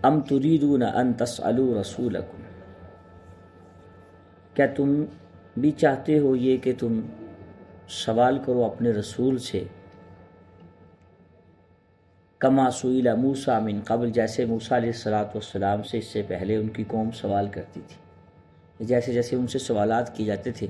ام تریدون ان تسألوا رسولکم، کیا تم بھی چاہتے ہو یہ کہ تم سوال کرو اپنے رسول سے، کما سئل موسیٰ من قبل، جیسے موسیٰ علیہ السلام سے اس سے پہلے ان کی قوم سوال کرتی تھی، جیسے جیسے ان سے سوالات کیے جاتے تھے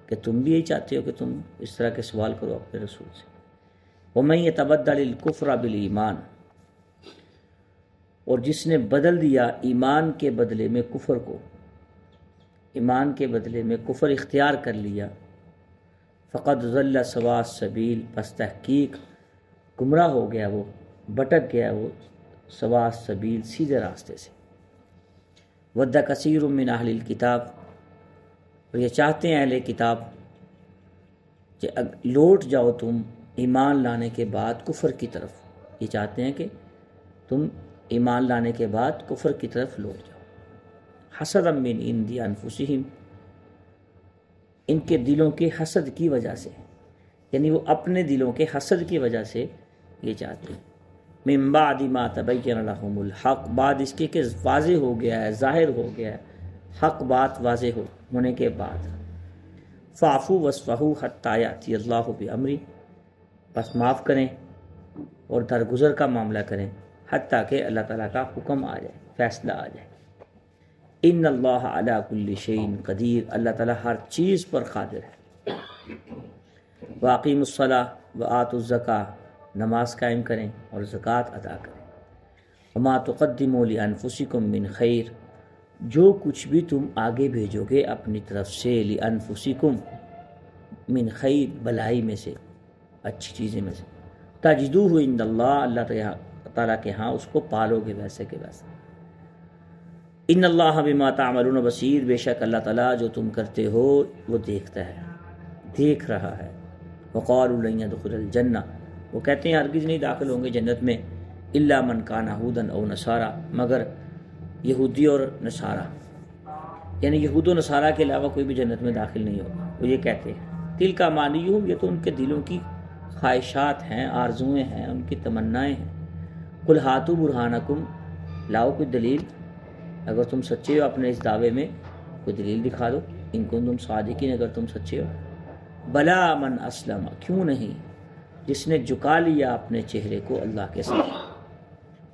کہ تم بھی یہی چاہتے ہو کہ تم اس طرح کے سوال کرو اپنے رسول سے۔ وَمَن يَتَبَدَّلِ الْكُفْرَ بِالْإِيمَانِ، اور جس نے بدل دیا ایمان کے بدلے میں کفر کو، ایمان کے بدلے میں کفر اختیار کر لیا، فقد ضل سواء السبیل، پس تحقیق گمراہ ہو گیا، وہ بھٹک گیا، وہ سواء السبیل سیدھے راستے سے۔ وَدَّ کثیر من اہل الکتاب، اور یہ چاہتے ہیں اہل کتاب کہ لوٹ جاؤ تم ایمان لانے کے بعد کفر کی طرف، یہ چاہتے ہیں کہ تم ایمان لانے کے بعد کفر کی طرف لوٹ جاؤ۔ حسدا من عند انفسہم، ان کے دلوں کے حسد کی وجہ سے، یعنی وہ اپنے دلوں کے حسد کی وجہ سے یہ چاہتے ہیں۔ من بعد ما تبین لهم الحق، بعد اس کے کہ واضح ہو گیا ہے، ظاہر ہو گیا ہے حق بات واضح ہونے کے بعد۔ فاعفوا واصفحوا حتی یأتی اللہ بامرہ، بس معاف کریں اور درگزر کا معاملہ کریں حتیٰ کہ اللہ تعالیٰ کا حکم آ جائے، فیصلہ آ جائے۔ ان اللہ علی کل شیء قدیر، اللہ تعالیٰ ہر چیز پر قادر ہے۔ واقیموا الصلاۃ وآتوا الزکاۃ، نماز قائم کریں اور زکوٰۃ ادا کریں۔ وما تقدموا لانفسکم من خیر، جو کچھ بھی تم آگے بھیجو گے اپنی طرف سے، لانفسکم من خیر، بلائی میں سے، اچھی چیزیں میں سے، تجدوہ عند اللہ، اللہ تعالیٰ کے ہاں اس کو پالو گے ویسے کہ ویسے۔ ان اللہ بما تعملون بصیر، بے شک اللہ تعالیٰ جو تم کرتے ہو وہ دیکھتا ہے، دیکھ رہا ہے۔ وقالوا لن يدخل الجنہ، وہ کہتے ہیں ہرگز نہیں داخل ہوں گے جنت میں، الا من کان ہودا او نصارا، مگر یہودی اور نصارہ، یعنی یہود و نصارہ کے علاوہ کوئی بھی جنت میں داخل نہیں ہوگا، وہ یہ کہتے ہیں۔ تلک امانیہم، یہ تو ان کے دلوں کی خواہشات ہیں، آرزویں ہیں، ان کی تمنائیں ہیں۔ قل ہاتوا برہانکم، لاؤ کوئی دلیل، اگر تم سچے ہو اپنے اس دعوے میں کوئی دلیل دکھا دو، ان کنتم صادقین، اگر تم سچے ہو۔ بلا من اسلم، کیوں نہیں، جس نے جھکا لیا اپنے چہرے کو اللہ کے سامنے،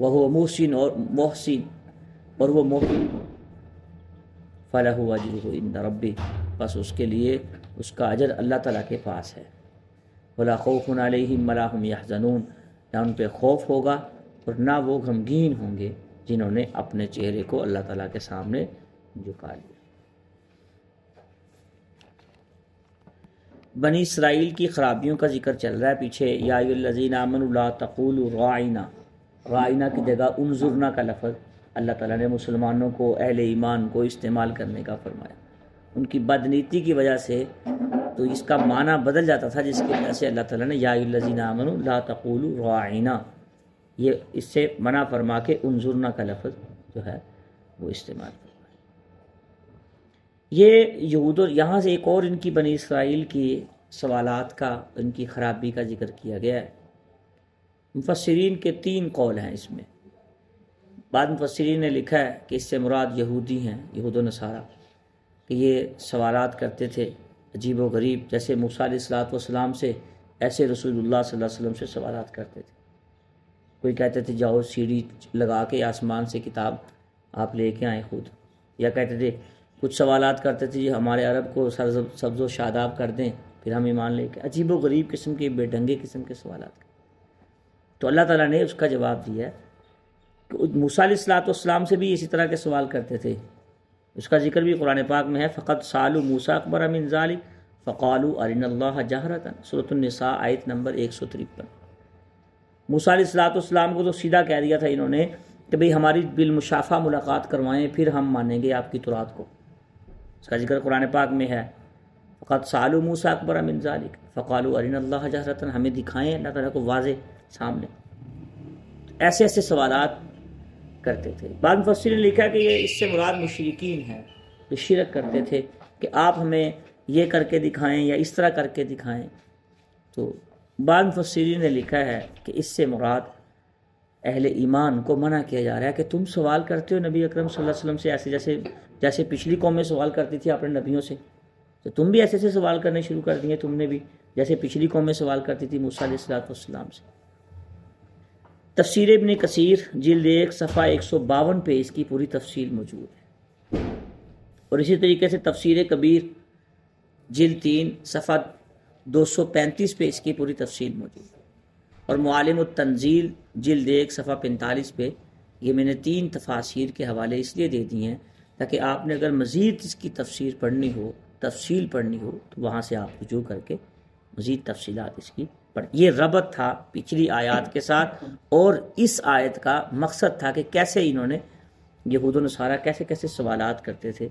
وہ محسن اور محسن، اور وہ محسن، فلہ اجرہ عند ربہ، بس اس کے لیے اس کا اجر اللہ تعالیٰ کے پاس ہے۔ ولا خوف علیہم ولا هم یحزنون، نہ ان پہ خوف ہوگا اور نہ وہ غمگین ہوں گے جنہوں نے اپنے چہرے کو اللہ تعالیٰ کے سامنے جھکا لیا۔ بنی اسرائیل کی خرابیوں کا ذکر چل رہا ہے پیچھے۔ یا ایھا الذین آمنوا لا تقولوا راعنا، راعنا کی جگہ انظرنا کا لفظ اللہ تعالیٰ نے مسلمانوں کو، اہل ایمان کو استعمال کرنے کا فرمایا۔ ان کی بدنیتی کی وجہ سے تو اس کا معنی بدل جاتا تھا، جس کی وجہ سے اللہ تعالیٰ نے یا ایھا الذین آمنوا لا تقولوا راعنا، یہ اس سے منع فرما کے انظرنا کا لفظ جو ہے وہ استعمال فرمایا۔ یہ یہود، یہاں سے ایک اور ان کی بنی اسرائیل کی سوالات کا، ان کی خرابی کا ذکر کیا گیا ہے۔ مفسرین کے 3 قول ہیں اس میں۔ بعض مفسرین نے لکھا ہے کہ اس سے مراد یہودی ہیں، یہود و نصارہ، کہ یہ سوالات کرتے تھے عجیب و غریب، جیسے موسیٰ علیہ السلام سے ایسے رسول اللہ صلی اللہ علیہ وسلم سے سوالات کرتے تھے۔ کوئی کہتے تھے جاؤ سیڑھی لگا کے آسمان سے کتاب آپ لے کے آئیں خود، یا کہتے تھے کچھ سوالات کرتے تھے جی ہمارے عرب کو سبز و شاداب کر دیں پھر ہم ایمان لے کے، عجیب و غریب قسم کے، بے ڈھنگے قسم کے سوالات۔ تو اللہ تعالیٰ نے اس کا جواب دیا ہے کہ موسیٰ علیہ السلام سے بھی اسی طرح کے سوال کرتے تھے، اس کا ذکر بھی قرآن پاک میں ہے۔ فقط سالوا موسیٰ اکبر من ذلک فقالوا ارنا اللہ جہرۃ، سورۃ النساء آیت نمبر 153۔ موسیٰ علیہ السلام کو تو سیدھا کہہ دیا تھا انہوں نے کہ بھئی ہماری بالمشافہ ملاقات کروائیں پھر ہم مانیں گے آپ کی تورات کو، اس کا ذکر قرآن پاک میں ہے۔ فقط سالوا موسیٰ اکبر من ذلک فقالوا ارنا اللہ جہرۃ، ہمیں دکھائیں اللہ تعالیٰ کو واضح سامنے۔ ایسے ایسے سوالات کرتے تھے۔ بعض مفسرین نے لکھا کہ یہ اس سے مراد مشرکین ہیں جو شرک کرتے تھے کہ آپ ہمیں یہ کر کے دکھائیں یا اس طرح کر کے دکھائیں۔ تو بعض مفسرین نے لکھا ہے کہ اس سے مراد اہل ایمان کو منع کیا جا رہا ہے کہ تم سوال کرتے ہو نبی اکرم صلی اللہ علیہ وسلم سے ایسے جیسے پچھلی قومیں سوال کرتی تھی اپنے نبیوں سے، تو تم بھی ایسے سوال کرنے شروع کر دیے تم نے بھی، جیسے پچھلی قومیں سوال کرتی تھی موسیٰ علیہ السلام سے۔ تفسیر ابن کثیر جلد 1 صفحہ 152 پہ اس کی پوری تفصیل موجود ہے، اور اسی طریقے سے تفسیر کبیر جلد 3 صفحہ 235 پہ اس کی پوری تفصیل موجود ہے، اور معالم التنزیل جلد 1 صفحہ 45 پہ یہ میں نے 3 تفاسیر کے حوالے اس لیے دے دیے ہیں تاکہ آپ نے اگر مزید اس کی تفسیر پڑھنی ہو، تفصیل پڑھنی ہو، تو وہاں سے آپ رجوع کر کے مزید تفصیلات اس کی پڑھ۔ یہ ربط تھا پچھلی آیات کے ساتھ، اور اس آیت کا مقصد تھا کہ کیسے انہوں نے یہود و نصارہ کیسے سوالات کرتے تھے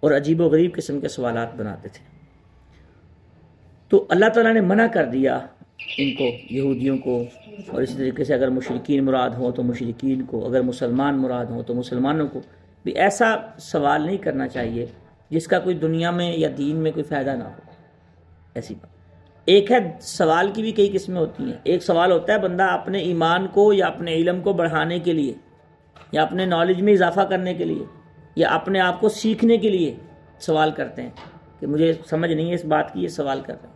اور عجیب و غریب قسم کے سوالات بناتے تھے۔ تو اللہ تعالیٰ نے منع کر دیا ان کو، یہودیوں کو، اور اسی طریقے سے اگر مشرکین مراد ہوں تو مشرکین کو، اگر مسلمان مراد ہوں تو مسلمانوں کو بھی ایسا سوال نہیں کرنا چاہیے جس کا کوئی دنیا میں یا دین میں کوئی فائدہ نہ ہو۔ ایسی بات ایک ہے، سوال کی بھی کئی قسمیں ہوتی ہیں۔ ایک سوال ہوتا ہے بندہ اپنے ایمان کو یا اپنے علم کو بڑھانے کے لیے، یا اپنے نالج میں اضافہ کرنے کے لیے، یا اپنے آپ کو سیکھنے کے لیے سوال کرتے ہیں کہ مجھے سمجھ نہیں ہے اس بات کی، یہ سوال کر رہے ہیں۔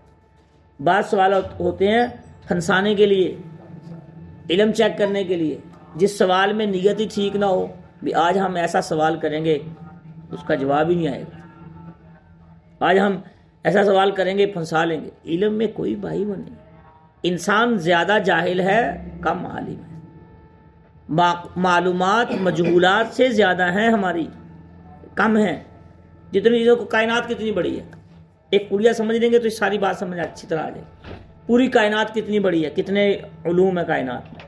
بعض سوال ہوتے ہیں پھنسانے کے لیے، علم چیک کرنے کے لیے، جس سوال میں نیت ہی ٹھیک نہ ہو، بھی آج ہم ایسا سوال کریں گے اس کا جواب ہی نہیں آئے گا، آج ہم ایسا سوال کریں گے پھنسا لیں گے۔ علم میں کوئی بھائی وہ نہیں، انسان زیادہ جاہل ہے، کم عالم ہے، معلومات مجہولات سے زیادہ ہیں ہماری، کم ہیں۔ جتنی چیزوں کو، کائنات کتنی بڑی ہے، ایک کلیہ سمجھ لیں گے تو ساری بات سمجھ اچھی طرح آ جائے۔ پوری کائنات کتنی بڑی ہے، کتنے علوم ہے کائنات میں،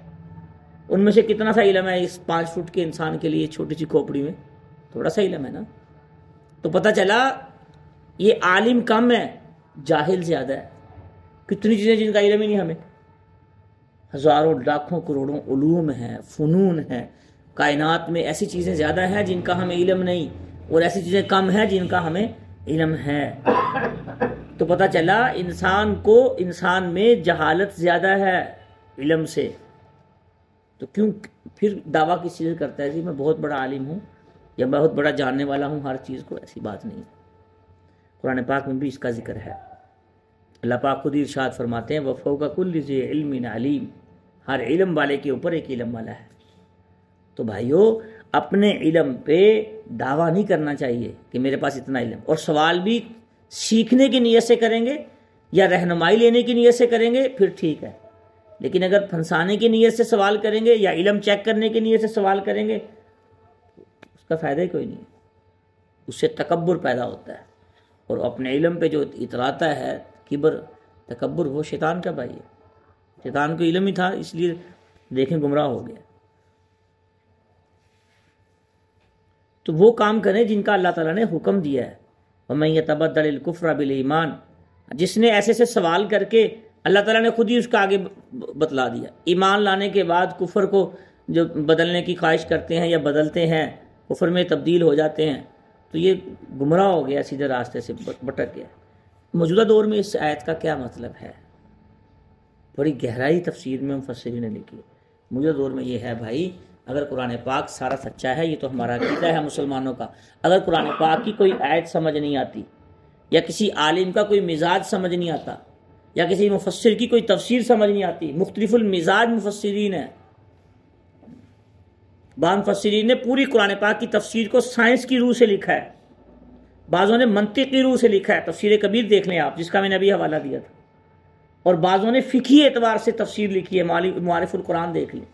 ان میں سے کتنا سا علم ہے اس 5 فٹ کے انسان کے لیے چھوٹی سی کھوپڑی میں؟ تھوڑا سا علم ہے نا۔ تو پتہ چلا یہ عالم کم ہے، جاہل زیادہ ہے۔ کتنی چیزیں جن کا علم ہی نہیں ہمیں، ہزاروں لاکھوں کروڑوں علوم ہیں، فنون ہیں کائنات میں، ایسی چیزیں زیادہ ہیں جن کا ہمیں علم نہیں، اور ایسی چیزیں کم ہیں جن کا ہمیں علم ہے۔ تو پتہ چلا انسان میں جہالت زیادہ ہے علم سے۔ تو کیوں پھر دعویٰ کس چیز کرتا ہے جی میں بہت بڑا عالم ہوں یا بہت بڑا جاننے والا ہوں ہر چیز کو؟ ایسی بات نہیں۔ قرآن پاک میں بھی اس کا ذکر ہے۔ اللہ پاک خود ارشاد فرماتے ہیں وَفَوْقَ كُلِّ ذِي عِلْمٍ عَلِيمٍ، ہر علم والے کے اوپر ایک علم والا ہے۔ تو بھائیو اپنے علم پہ دعویٰ نہیں کرنا چاہیے کہ میرے پاس اتنا علم، اور سوال بھی سیکھنے کی نیت سے کریں گے یا رہنمائی لینے کی نیت سے کریں گے پھر ٹھیک ہے، لیکن اگر پھنسانے کی نیت سے سوال کریں گے یا علم چیک کرنے کی نیت سے سوال کریں گے اس کا فائدہ ہی کوئی نہیں، اس سے تکبر پیدا ہوتا ہے، اور اپنے علم پہ جو اتراتا ہے کبر تکبر، وہ شیطان کا بھائی ہے۔ شیطان کو علم ہی تھا اس لیے دیکھیں گمراہ ہو گیا۔ تو وہ کام کریں جن کا اللہ تعالیٰ نے حکم دیا ہے۔ وَمَن يَتَبَدَّلِ الْكُفْرَ بِالْإِيمَانِ، جس نے ایسے سے سوال کر کے، اللہ تعالیٰ نے خود ہی اس کا آگے بتلا دیا، ایمان لانے کے بعد کفر کو جو بدلنے کی خواہش کرتے ہیں یا بدلتے ہیں، کفر میں تبدیل ہو جاتے ہیں، تو یہ گمراہ ہو گیا، سیدھے راستے سے بھٹک گیا۔ موجودہ دور میں اس آیت کا کیا مطلب ہے؟ بڑی گہرائی تفسیر میں مفسرین نے لکھی ہے۔ موجودہ دور میں یہ ہے بھائی، اگر قرآن پاک سارا سچا ہے، یہ تو ہمارا عقیدہ ہے مسلمانوں کا، اگر قرآن پاک کی کوئی آیت سمجھ نہیں آتی، یا کسی عالم کا کوئی مزاج سمجھ نہیں آتا، یا کسی مفسر کی کوئی تفسیر سمجھ نہیں آتی، مختلف المزاج مفسرین ہیں، بعض مفسرین نے پوری قرآن پاک کی تفسیر کو سائنس کی روح سے لکھا ہے، بعضوں نے منطقی روح سے لکھا ہے، تفسیر کبیر دیکھ لیں آپ، جس کا میں نے ابھی حوالہ دیا تھا، اور بعضوں نے فقہی اعتبار سے تفسیر لکھی ہے، معارف القرآن دیکھ لیں۔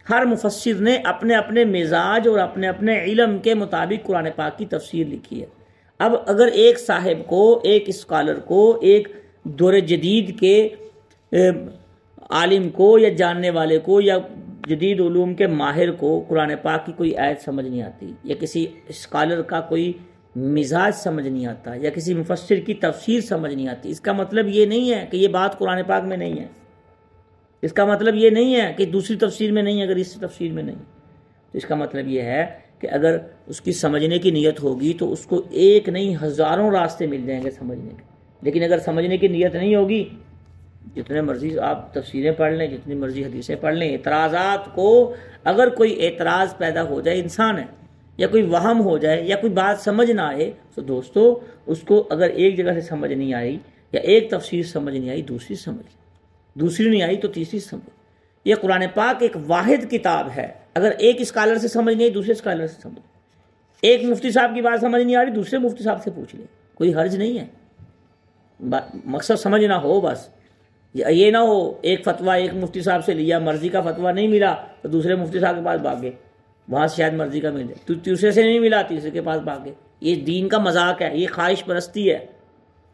ہر مفسر نے اپنے اپنے مزاج اور اپنے اپنے علم کے مطابق قرآن پاک کی تفسیر لکھی ہے۔ اب اگر ایک صاحب کو، ایک اسکالر کو، ایک دور جدید کے عالم کو یا جاننے والے کو یا جدید علوم کے ماہر کو قرآن پاک کی کوئی آیت سمجھ نہیں آتی، یا کسی اسکالر کا کوئی مزاج سمجھ نہیں آتا، یا کسی مفسر کی تفسیر سمجھ نہیں آتی، اس کا مطلب یہ نہیں ہے کہ یہ بات قرآن پاک میں نہیں ہے، اس کا مطلب یہ نہیں ہے کہ دوسری تفسیر میں نہیں ہے، اگر اس تفسیر میں نہیں، تو اس کا مطلب یہ ہے کہ اگر اس کی سمجھنے کی نیت ہوگی تو اس کو ایک نہیں ہزاروں راستے مل جائیں گے سمجھنے کے، لیکن اگر سمجھنے کی نیت نہیں ہوگی جتنے مرضی آپ تفسیریں پڑھ لیں، جتنی مرضی حدیثیں پڑھ لیں، اعتراضات کو اگر کوئی اعتراض پیدا ہو جائے، انسان ہے، یا کوئی وہم ہو جائے یا کوئی بات سمجھ نہ آئے، تو دوستو اس کو اگر ایک جگہ سے سمجھ نہیں آئی یا ایک تفسیر سمجھ نہیں آئی، دوسری سمجھ، دوسری نہیں آئی تو تیسری سمجھ۔ یہ قرآن پاک ایک واحد کتاب ہے، اگر ایک اسکالر سے سمجھ نہیں آئی دوسرے اسکالر سے سمجھ، ایک مفتی صاحب کی بات سمجھ نہیں آ رہی دوسرے مفتی صاحب سے پوچھ لیں، کوئی حرج نہیں ہے، مقصد سمجھنا ہو بس، یہ نہ ہو ایک فتویٰ ایک مفتی صاحب سے لیا، مرضی کا فتویٰ نہیں ملا تو دوسرے مفتی صاحب کے پاس بھاگے، وہاں سے شاید مرضی کا ملے، تو تیسرے سے نہیں ملا تیسرے کے پاس بھاگے۔ یہ دین کا مذاق ہے، یہ خواہش پرستی ہے،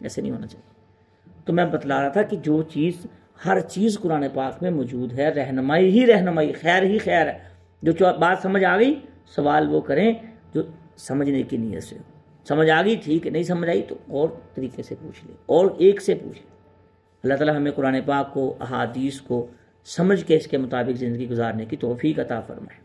ایسے نہیں ہونا چاہیے۔ تو میں بتلا رہا تھا کہ جو چیز، ہر چیز قرآن پاک میں موجود ہے، رہنمائی ہی رہنمائی، خیر ہی خیر ہے۔ جو بات سمجھ آ گئی سوال وہ کریں جو سمجھنے کی نیت سے ہو، سمجھ آ گئی ٹھیک ہے، نہیں سمجھ آئی تو اور طریقے سے پوچھ لیں، اور ایک سے پوچھ لیں۔ اللہ تعالیٰ ہمیں قرآن پاک کو، احادیث کو سمجھ کے اس کے مطابق زندگی گزارنے کی توفیق عطا فرمائے۔